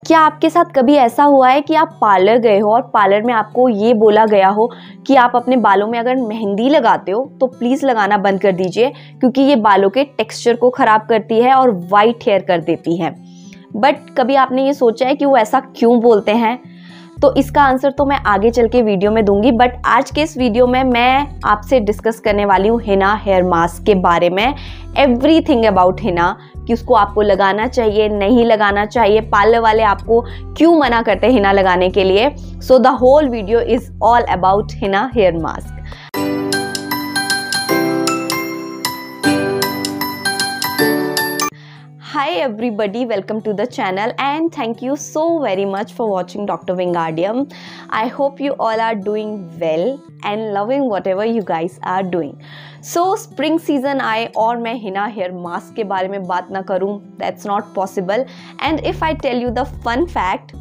क्या आपके साथ कभी ऐसा हुआ है कि आप पार्लर गए हो और पार्लर में आपको ये बोला गया हो कि आप अपने बालों में अगर मेहंदी लगाते हो तो प्लीज़ लगाना बंद कर दीजिए, क्योंकि ये बालों के टेक्सचर को ख़राब करती है और वाइट हेयर कर देती है। बट कभी आपने ये सोचा है कि वो ऐसा क्यों बोलते हैं? तो इसका आंसर तो मैं आगे चल के वीडियो में दूंगी, बट आज के इस वीडियो में मैं आपसे डिस्कस करने वाली हूँ हिना हेयर मास्क के बारे में। एवरीथिंग अबाउट हिना, कि उसको आपको लगाना चाहिए, नहीं लगाना चाहिए, पार्लर वाले आपको क्यों मना करते हैं हिना लगाने के लिए। So the whole video is all about henna hair mask. Hi everybody, welcome to the channel and thank you so very much for watching Dr. Wingardium. I hope you all are doing well and loving whatever you guys are doing. So spring season आए और मैं Hina hair mask के बारे में बात ना करूं, that's not possible. And if I tell you the fun fact,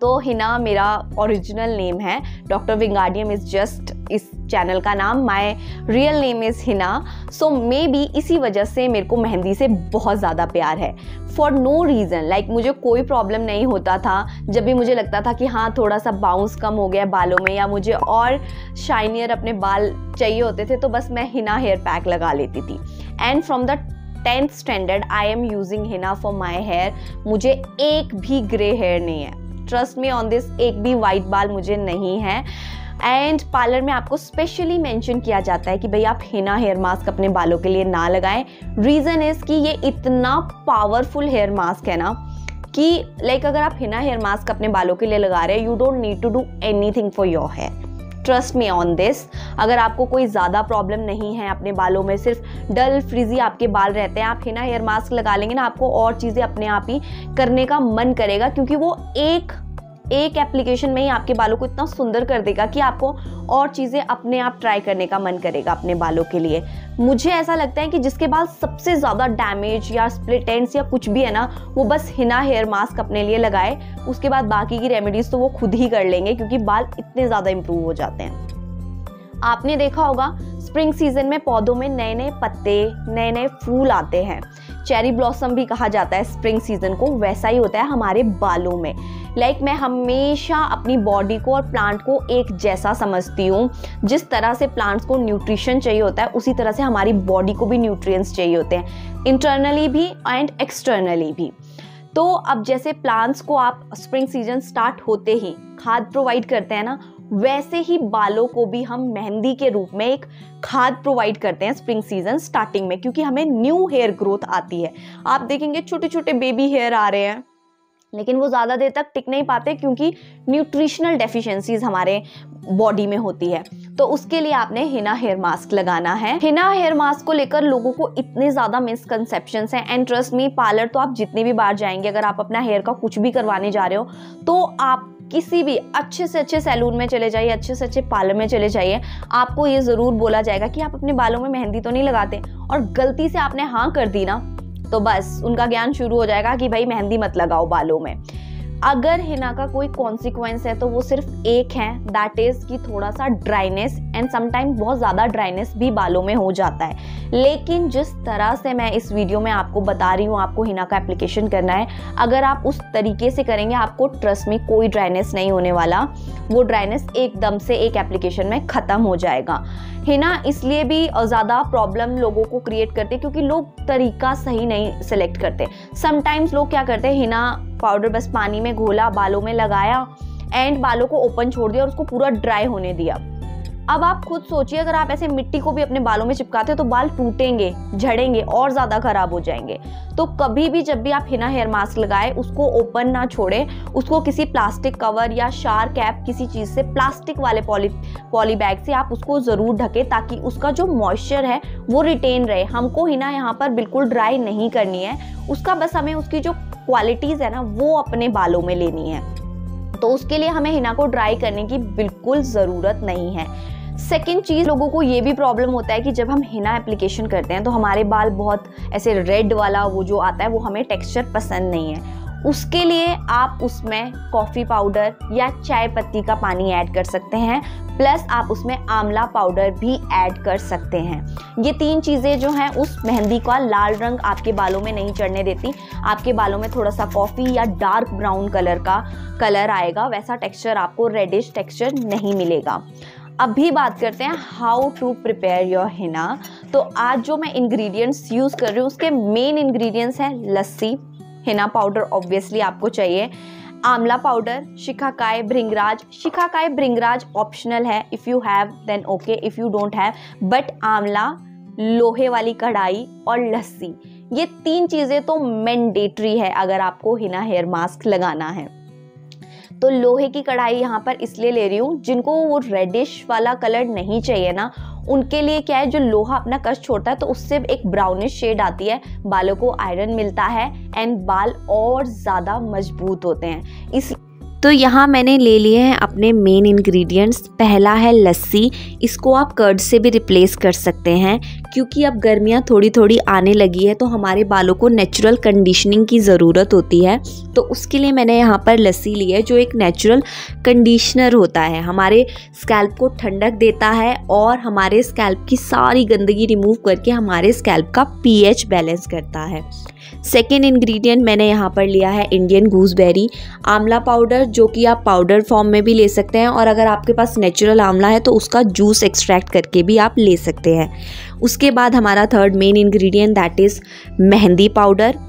तो हिना मेरा ओरिजिनल नेम है, डॉक्टर विंगार्डियम इज़ जस्ट इस चैनल का नाम, my real name is Hina. So may be इसी वजह से मेरे को मेहंदी से बहुत ज़्यादा प्यार है, फॉर नो रीज़न। लाइक मुझे कोई प्रॉब्लम नहीं होता था जब भी मुझे लगता था कि हाँ थोड़ा सा बाउंस कम हो गया बालों में या मुझे और शाइनियर अपने बाल चाहिए होते थे, तो बस मैं हिना हेयर पैक लगा लेती थी। And from the 10th standard I am using henna for my hair. मुझे एक भी ग्रे हेयर नहीं है, ट्रस्ट मी ऑन दिस, एक भी वाइट बाल मुझे नहीं है। एंड पार्लर में आपको स्पेशली मेंशन किया जाता है कि भाई आप हिना हेयर मास्क अपने बालों के लिए ना लगाएं। रीज़न इज़ कि ये इतना पावरफुल हेयर मास्क है ना कि लाइक अगर आप हिना हेयर मास्क अपने बालों के लिए लगा रहे हैं, you don't need to do anything for your hair. Trust me on this. अगर आपको कोई ज़्यादा प्रॉब्लम नहीं है अपने बालों में, सिर्फ डल फ्रिजी आपके बाल रहते हैं, आप हिना हेयर मास्क लगा लेंगे ना, आपको और चीज़ें अपने आप ही करने का मन करेगा, क्योंकि वो एक एप्लीकेशन में ही आपके बालों को इतना सुंदर कर देगा कि आपको और चीज़ें अपने आप ट्राई करने का मन करेगा अपने बालों के लिए। मुझे ऐसा लगता है कि जिसके बाल सबसे ज़्यादा डैमेज या स्प्लिट एंड्स या कुछ भी है ना, वो बस हिना हेयर मास्क अपने लिए लगाए, उसके बाद बाकी की रेमेडीज़ तो वो खुद ही कर लेंगे, क्योंकि बाल इतने ज़्यादा इंप्रूव हो जाते हैं। आपने देखा होगा स्प्रिंग सीजन में पौधों में नए नए पत्ते, नए नए फूल आते हैं। चेरी ब्लॉसम भी कहा जाता है स्प्रिंग सीजन को, वैसा ही होता है हमारे बालों में। लाइक मैं हमेशा अपनी बॉडी को और प्लांट को एक जैसा समझती हूँ। जिस तरह से प्लांट्स को न्यूट्रिशन चाहिए होता है, उसी तरह से हमारी बॉडी को भी न्यूट्रिएंट्स चाहिए होते हैं, इंटरनली भी एंड एक्सटर्नली भी। तो अब जैसे प्लांट्स को आप स्प्रिंग सीजन स्टार्ट होते ही खाद प्रोवाइड करते हैं ना, वैसे ही बालों को भी हम मेहंदी के रूप में एक खाद प्रोवाइड करते हैं स्प्रिंग सीजन स्टार्टिंग में, क्योंकि हमें न्यू हेयर ग्रोथ आती है। आप देखेंगे छोटे छोटे बेबी हेयर आ रहे हैं, लेकिन वो ज़्यादा देर तक टिक नहीं पाते, क्योंकि न्यूट्रिशनल डेफिशिएंसीज हमारे बॉडी में होती है। तो उसके लिए आपने हिना हेयर मास्क लगाना है। हिना हेयर मास्क को लेकर लोगों को इतने ज़्यादा मिसकंसेप्शंस हैं, एंड ट्रस्ट मी, पार्लर तो आप जितनी भी बार जाएंगे, अगर आप अपना हेयर का कुछ भी करवाने जा रहे हो, तो आप किसी भी अच्छे से अच्छे सैलून में चले जाइए, अच्छे से अच्छे पार्लर में चले जाइए, आपको ये ज़रूर बोला जाएगा कि आप अपने बालों में मेहंदी तो नहीं लगाते, और गलती से आपने हाँ कर दी ना, तो बस उनका ज्ञान शुरू हो जाएगा कि भाई मेहंदी मत लगाओ बालों में। अगर हिना का कोई कॉन्सिक्वेंस है तो वो सिर्फ एक है, दैट इज कि थोड़ा सा ड्राइनेस, एंड समटाइम बहुत ज़्यादा ड्राइनेस भी बालों में हो जाता है। लेकिन जिस तरह से मैं इस वीडियो में आपको बता रही हूँ, आपको हिना का एप्लीकेशन करना है, अगर आप उस तरीके से करेंगे, आपको ट्रस्ट में कोई ड्राइनेस नहीं होने वाला। वो ड्राइनेस एकदम से एक एप्लीकेशन में ख़त्म हो जाएगा। हिना इसलिए भी ज़्यादा प्रॉब्लम लोगों को क्रिएट करते हैं क्योंकि लोग तरीका सही नहीं सेलेक्ट करते। समटाइम्स लोग क्या करते हैं, हिना पाउडर बस पानी में घोला, बालों में लगाया एंड बालों को ओपन छोड़ दिया और उसको पूरा ड्राई होने दिया। अब आप खुद सोचिए, अगर आप ऐसे मिट्टी को भी अपने बालों में चिपकाते हो तो बाल टूटेंगे, झड़ेंगे और ज़्यादा खराब हो जाएंगे। तो कभी भी जब भी आप हिना हेयर मास्क लगाए, उसको ओपन ना छोड़ें, उसको किसी प्लास्टिक कवर या शार कैप किसी चीज़ से, प्लास्टिक वाले पॉली बैग से आप उसको ज़रूर ढकें, ताकि उसका जो मॉइस्चर है वो रिटेन रहे। हमको हिना यहाँ पर बिल्कुल ड्राई नहीं करनी है, उसका बस हमें उसकी जो क्वालिटीज़ है ना वो अपने बालों में लेनी है। तो उसके लिए हमें हिना को ड्राई करने की बिल्कुल ज़रूरत नहीं है। सेकेंड चीज़, लोगों को ये भी प्रॉब्लम होता है कि जब हम हिना एप्लीकेशन करते हैं तो हमारे बाल बहुत ऐसे रेड वाला वो जो आता है, वो हमें टेक्सचर पसंद नहीं है। उसके लिए आप उसमें कॉफ़ी पाउडर या चाय पत्ती का पानी ऐड कर सकते हैं, प्लस आप उसमें आंवला पाउडर भी ऐड कर सकते हैं। ये 3 चीज़ें जो हैं उस मेहंदी का लाल रंग आपके बालों में नहीं चढ़ने देती। आपके बालों में थोड़ा सा कॉफ़ी या डार्क ब्राउन कलर का कलर आएगा, वैसा टेक्सचर आपको रेडिश टेक्सचर नहीं मिलेगा। अभी बात करते हैं how to prepare your henna. तो आज जो मैं इंग्रेडिएंट्स यूज़ कर रही हूँ उसके मेन इंग्रेडिएंट्स हैं लस्सी, हिना पाउडर ऑब्वियसली आपको चाहिए, आंवला पाउडर, शिकाकाई भृंगराज। शिकाकाई भृंगराज ऑप्शनल है, if you have then okay, if you don't have, but amla, लोहे वाली कढ़ाई और लस्सी, ये 3 चीज़ें तो मैंडेटरी है अगर आपको हिना हेयर मास्क लगाना है। तो लोहे की कढ़ाई यहाँ पर इसलिए ले रही हूँ, जिनको वो रेडिश वाला कलर नहीं चाहिए ना, उनके लिए क्या है, जो लोहा अपना कष्ट छोड़ता है तो उससे एक ब्राउनिश शेड आती है, बालों को आयरन मिलता है एंड बाल और ज़्यादा मजबूत होते हैं। इस तो यहाँ मैंने ले लिए हैं अपने मेन इंग्रेडिएंट्स। पहला है लस्सी, इसको आप कर्ड से भी रिप्लेस कर सकते हैं, क्योंकि अब गर्मियाँ थोड़ी थोड़ी आने लगी है तो हमारे बालों को नेचुरल कंडीशनिंग की ज़रूरत होती है। तो उसके लिए मैंने यहाँ पर लस्सी ली है, जो एक नेचुरल कंडीशनर होता है, हमारे स्कैल्प को ठंडक देता है और हमारे स्कैल्प की सारी गंदगी रिमूव करके हमारे स्कैल्प का pH बैलेंस करता है। सेकेंड इंग्रेडिएंट मैंने यहाँ पर लिया है इंडियन गूसबेरी, आंवला पाउडर, जो कि आप पाउडर फॉर्म में भी ले सकते हैं, और अगर आपके पास नेचुरल आंवला है तो उसका जूस एक्सट्रैक्ट करके भी आप ले सकते हैं। उसके बाद हमारा third main ingredient that is mehndi powder.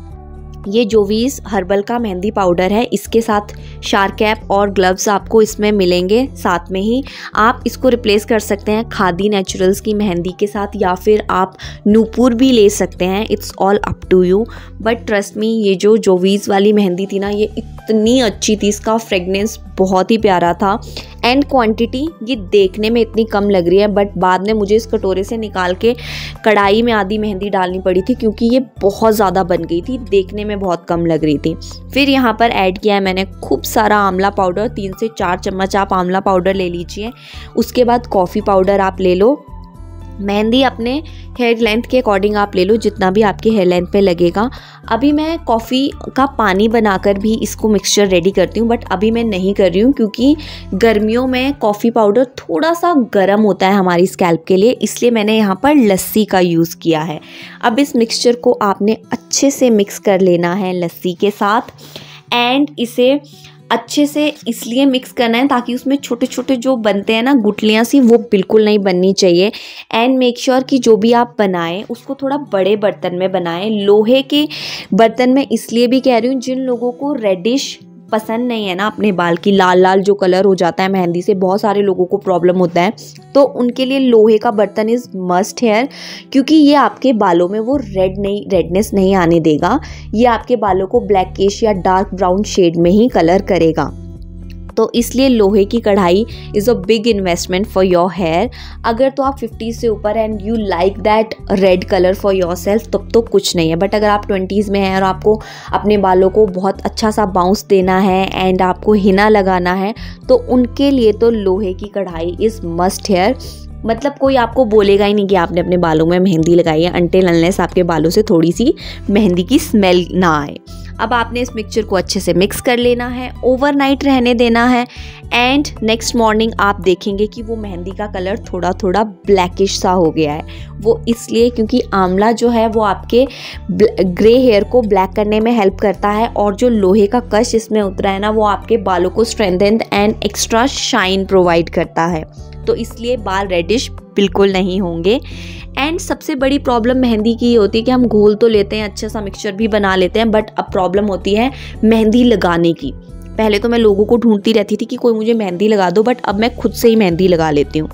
ये जोवीज़ हर्बल का मेहंदी पाउडर है, इसके साथ शार कैप और ग्लव्स आपको इसमें मिलेंगे साथ में ही। आप इसको रिप्लेस कर सकते हैं खादी नेचुरल्स की मेहंदी के साथ, या फिर आप नूपुर भी ले सकते हैं, it's all up to you. But trust me, ये जो जोवीज़ वाली मेहंदी थी ना, ये इतनी अच्छी थी, इसका फ्रेगनेंस बहुत ही प्यारा था एंड क्वांटिटी ये देखने में इतनी कम लग रही है, बट बाद में मुझे इस कटोरे से निकाल के कढ़ाई में आधी मेहंदी डालनी पड़ी थी, क्योंकि ये बहुत ज़्यादा बन गई थी, देखने में बहुत कम लग रही थी। फिर यहाँ पर ऐड किया है मैंने खूब सारा आंवला पाउडर, 3 से 4 चम्मच आप आंवला पाउडर ले लीजिए। उसके बाद कॉफ़ी पाउडर आप ले लो, मेहंदी अपने हेयर लेंथ के अकॉर्डिंग आप ले लो, जितना भी आपके हेयर लेंथ पे लगेगा। अभी मैं कॉफ़ी का पानी बनाकर भी इसको मिक्सचर रेडी करती हूँ, बट अभी मैं नहीं कर रही हूँ, क्योंकि गर्मियों में कॉफ़ी पाउडर थोड़ा सा गर्म होता है हमारी स्कैल्प के लिए, इसलिए मैंने यहाँ पर लस्सी का यूज़ किया है। अब इस मिक्सचर को आपने अच्छे से मिक्स कर लेना है लस्सी के साथ, एंड इसे अच्छे से इसलिए मिक्स करना है ताकि उसमें छोटे छोटे जो बनते हैं ना गुठलियाँ सी, वो बिल्कुल नहीं बननी चाहिए। एंड मेक श्योर कि जो भी आप बनाएं उसको थोड़ा बड़े बर्तन में बनाएं, लोहे के बर्तन में इसलिए भी कह रही हूँ, जिन लोगों को रेडिश पसंद नहीं है ना, अपने बाल की लाल लाल जो कलर हो जाता है मेहंदी से, बहुत सारे लोगों को प्रॉब्लम होता है, तो उनके लिए लोहे का बर्तन इज़ मस्ट हेयर, क्योंकि ये आपके बालों में वो रेडनेस नहीं आने देगा, ये आपके बालों को ब्लैकिश या डार्क ब्राउन शेड में ही कलर करेगा। तो इसलिए लोहे की कढ़ाई is a big investment for your hair. अगर तो आप 50 से ऊपर and you like that red colour for yourself, तब तो कुछ नहीं है, बट अगर आप 20s में हैं और आपको अपने बालों को बहुत अच्छा सा बाउंस देना है एंड आपको हिना लगाना है, तो उनके लिए तो लोहे की कढ़ाई इज़ मस्ट हेयर। मतलब कोई आपको बोलेगा ही नहीं कि आपने अपने बालों में मेहंदी लगाई है, अनटिल अनलेस आपके बालों से थोड़ी सी मेहंदी की स्मेल ना आए। अब आपने इस मिक्सचर को अच्छे से मिक्स कर लेना है, ओवरनाइट रहने देना है, एंड नेक्स्ट मॉर्निंग आप देखेंगे कि वो मेहंदी का कलर थोड़ा थोड़ा ब्लैकिश सा हो गया है। वो इसलिए क्योंकि आंवला जो है वो आपके ग्रे हेयर को ब्लैक करने में हेल्प करता है, और जो लोहे का कश इसमें उतरा है ना, वो आपके बालों को strengthen and extra shine provide करता है, तो इसलिए बाल रेडिश बिल्कुल नहीं होंगे। एंड सबसे बड़ी प्रॉब्लम मेहंदी की ये होती है कि हम घोल तो लेते हैं, अच्छा सा मिक्सचर भी बना लेते हैं, बट अब प्रॉब्लम होती है मेहंदी लगाने की। पहले तो मैं लोगों को ढूंढती रहती थी कि कोई मुझे मेहंदी लगा दो, बट अब मैं खुद से ही मेहंदी लगा लेती हूँ।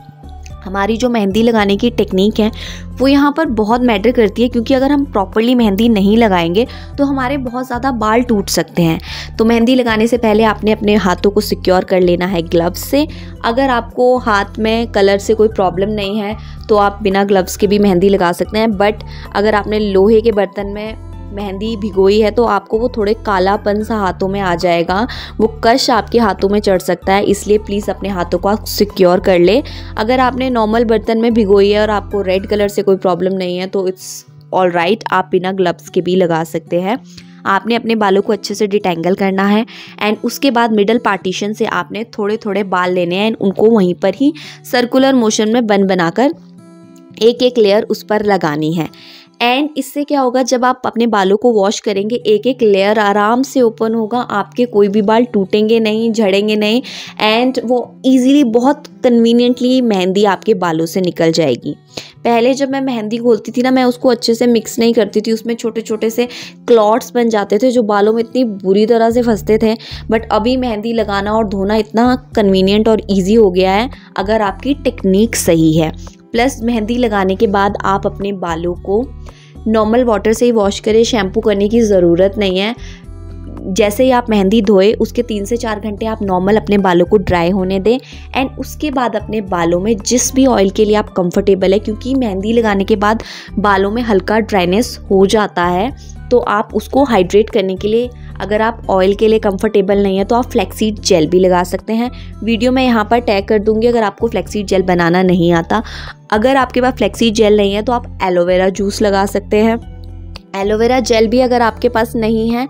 हमारी जो मेहंदी लगाने की टेक्निक है वो यहाँ पर बहुत मैटर करती है, क्योंकि अगर हम प्रॉपरली मेहंदी नहीं लगाएंगे तो हमारे बहुत ज़्यादा बाल टूट सकते हैं। तो मेहंदी लगाने से पहले आपने अपने हाथों को सिक्योर कर लेना है ग्लव्स से। अगर आपको हाथ में कलर से कोई प्रॉब्लम नहीं है तो आप बिना ग्लव्स के भी मेहंदी लगा सकते हैं, बट अगर आपने लोहे के बर्तन में मेहंदी भिगोई है तो आपको वो थोड़े कालापन सा हाथों में आ जाएगा, वो कश आपके हाथों में चढ़ सकता है, इसलिए प्लीज़ अपने हाथों को आप सिक्योर कर ले। अगर आपने नॉर्मल बर्तन में भिगोई है और आपको रेड कलर से कोई प्रॉब्लम नहीं है तो इट्स ऑल राइट, आप बिना ग्लव्स के भी लगा सकते हैं। आपने अपने बालों को अच्छे से डिटेंगल करना है एंड उसके बाद मिडल पार्टीशन से आपने थोड़े थोड़े बाल लेने हैं एंड उनको वहीं पर ही सर्कुलर मोशन में बन बनाकर एक एक लेयर उस पर लगानी है। एंड इससे क्या होगा, जब आप अपने बालों को वॉश करेंगे एक एक लेयर आराम से ओपन होगा, आपके कोई भी बाल टूटेंगे नहीं, झड़ेंगे नहीं एंड वो इजीली बहुत कन्वीनियंटली मेहंदी आपके बालों से निकल जाएगी। पहले जब मैं मेहंदी घोलती थी ना, मैं उसको अच्छे से मिक्स नहीं करती थी, उसमें छोटे छोटे से क्लॉट्स बन जाते थे जो बालों में इतनी बुरी तरह से फंसते थे। बट अभी मेहंदी लगाना और धोना इतना कन्वीनियंट और ईजी हो गया है अगर आपकी टेक्निक सही है। प्लस मेहंदी लगाने के बाद आप अपने बालों को नॉर्मल वाटर से ही वॉश करें, शैम्पू करने की ज़रूरत नहीं है। जैसे ही आप मेहंदी धोए उसके 3 से 4 घंटे आप नॉर्मल अपने बालों को ड्राई होने दें एंड उसके बाद अपने बालों में जिस भी ऑयल के लिए आप कंफर्टेबल है, क्योंकि मेहंदी लगाने के बाद बालों में हल्का ड्राइनेस हो जाता है, तो आप उसको हाइड्रेट करने के लिए अगर आप ऑयल के लिए कंफर्टेबल नहीं है तो आप फ्लैक्सीड जेल भी लगा सकते हैं। वीडियो मैं यहाँ पर टैग कर दूंगी अगर आपको फ्लैक्सीड जेल बनाना नहीं आता। अगर आपके पास फ्लैक्सीड जेल नहीं है तो आप एलोवेरा जूस लगा सकते हैं। एलोवेरा जेल भी अगर आपके पास नहीं है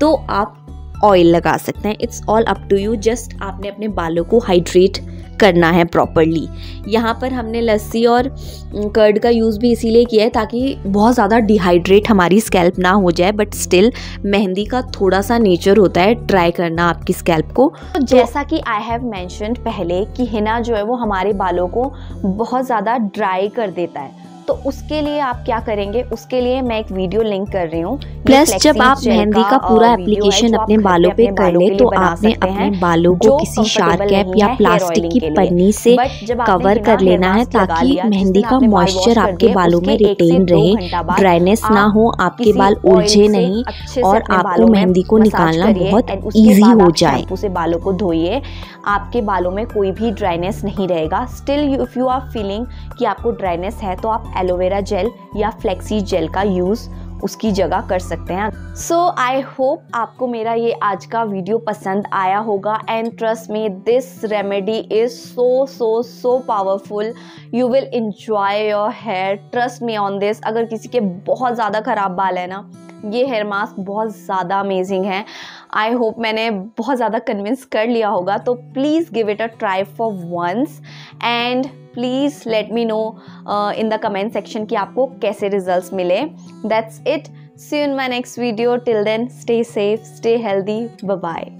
तो आप ऑयल लगा सकते हैं। It's all up to you, just आपने अपने बालों को हाइड्रेट करना है प्रॉपरली। यहाँ पर हमने लस्सी और कर्ड का यूज़ भी इसीलिए किया है ताकि बहुत ज़्यादा डिहाइड्रेट हमारी स्कैल्प ना हो जाए, बट स्टिल मेहंदी का थोड़ा सा नेचर होता है ड्राई करना आपकी स्कैल्प को। तो जैसा कि आई हैव मेंशन्ड पहले कि हिना जो है वो हमारे बालों को बहुत ज़्यादा ड्राई कर देता है, तो उसके लिए आप क्या करेंगे, उसके लिए मैं एक वीडियो लिंक कर रही हूँ। प्लस जब आप मेहंदी का पूरा एप्लीकेशन अपने बालों पे कर ले तो आपने अपने बालों को किसी शार्क कैप या प्लास्टिक की पन्नी से कवर कर लेना है ताकि मेहंदी का मॉइस्चर आपके बालों में रिटेन रहे, ड्राइनेस ना हो, आपके बाल उलझे नहीं और आपको मेहंदी को निकालना बहुत ईजी हो जाए। उसे बालों को धोइए, आपके बालों में कोई भी ड्राइनेस नहीं रहेगा। Still if you are feeling कि आपको ड्राइनेस है तो आप एलोवेरा जेल या फ्लेक्सी जेल का यूज़ उसकी जगह कर सकते हैं। सो आई होप आपको मेरा ये आज का वीडियो पसंद आया होगा and trust me this remedy is so powerful. You will enjoy your hair, trust me on this. अगर किसी के बहुत ज़्यादा ख़राब बाल है ना, ये हेयर मास्क बहुत ज़्यादा अमेजिंग है। आई होप मैंने बहुत ज़्यादा कन्विंस कर लिया होगा, तो please give it a try for once and please let me know in the comment section कि आपको कैसे रिजल्ट्स मिले। That's it, see you in my next video. Till then stay safe, stay healthy, bye bye.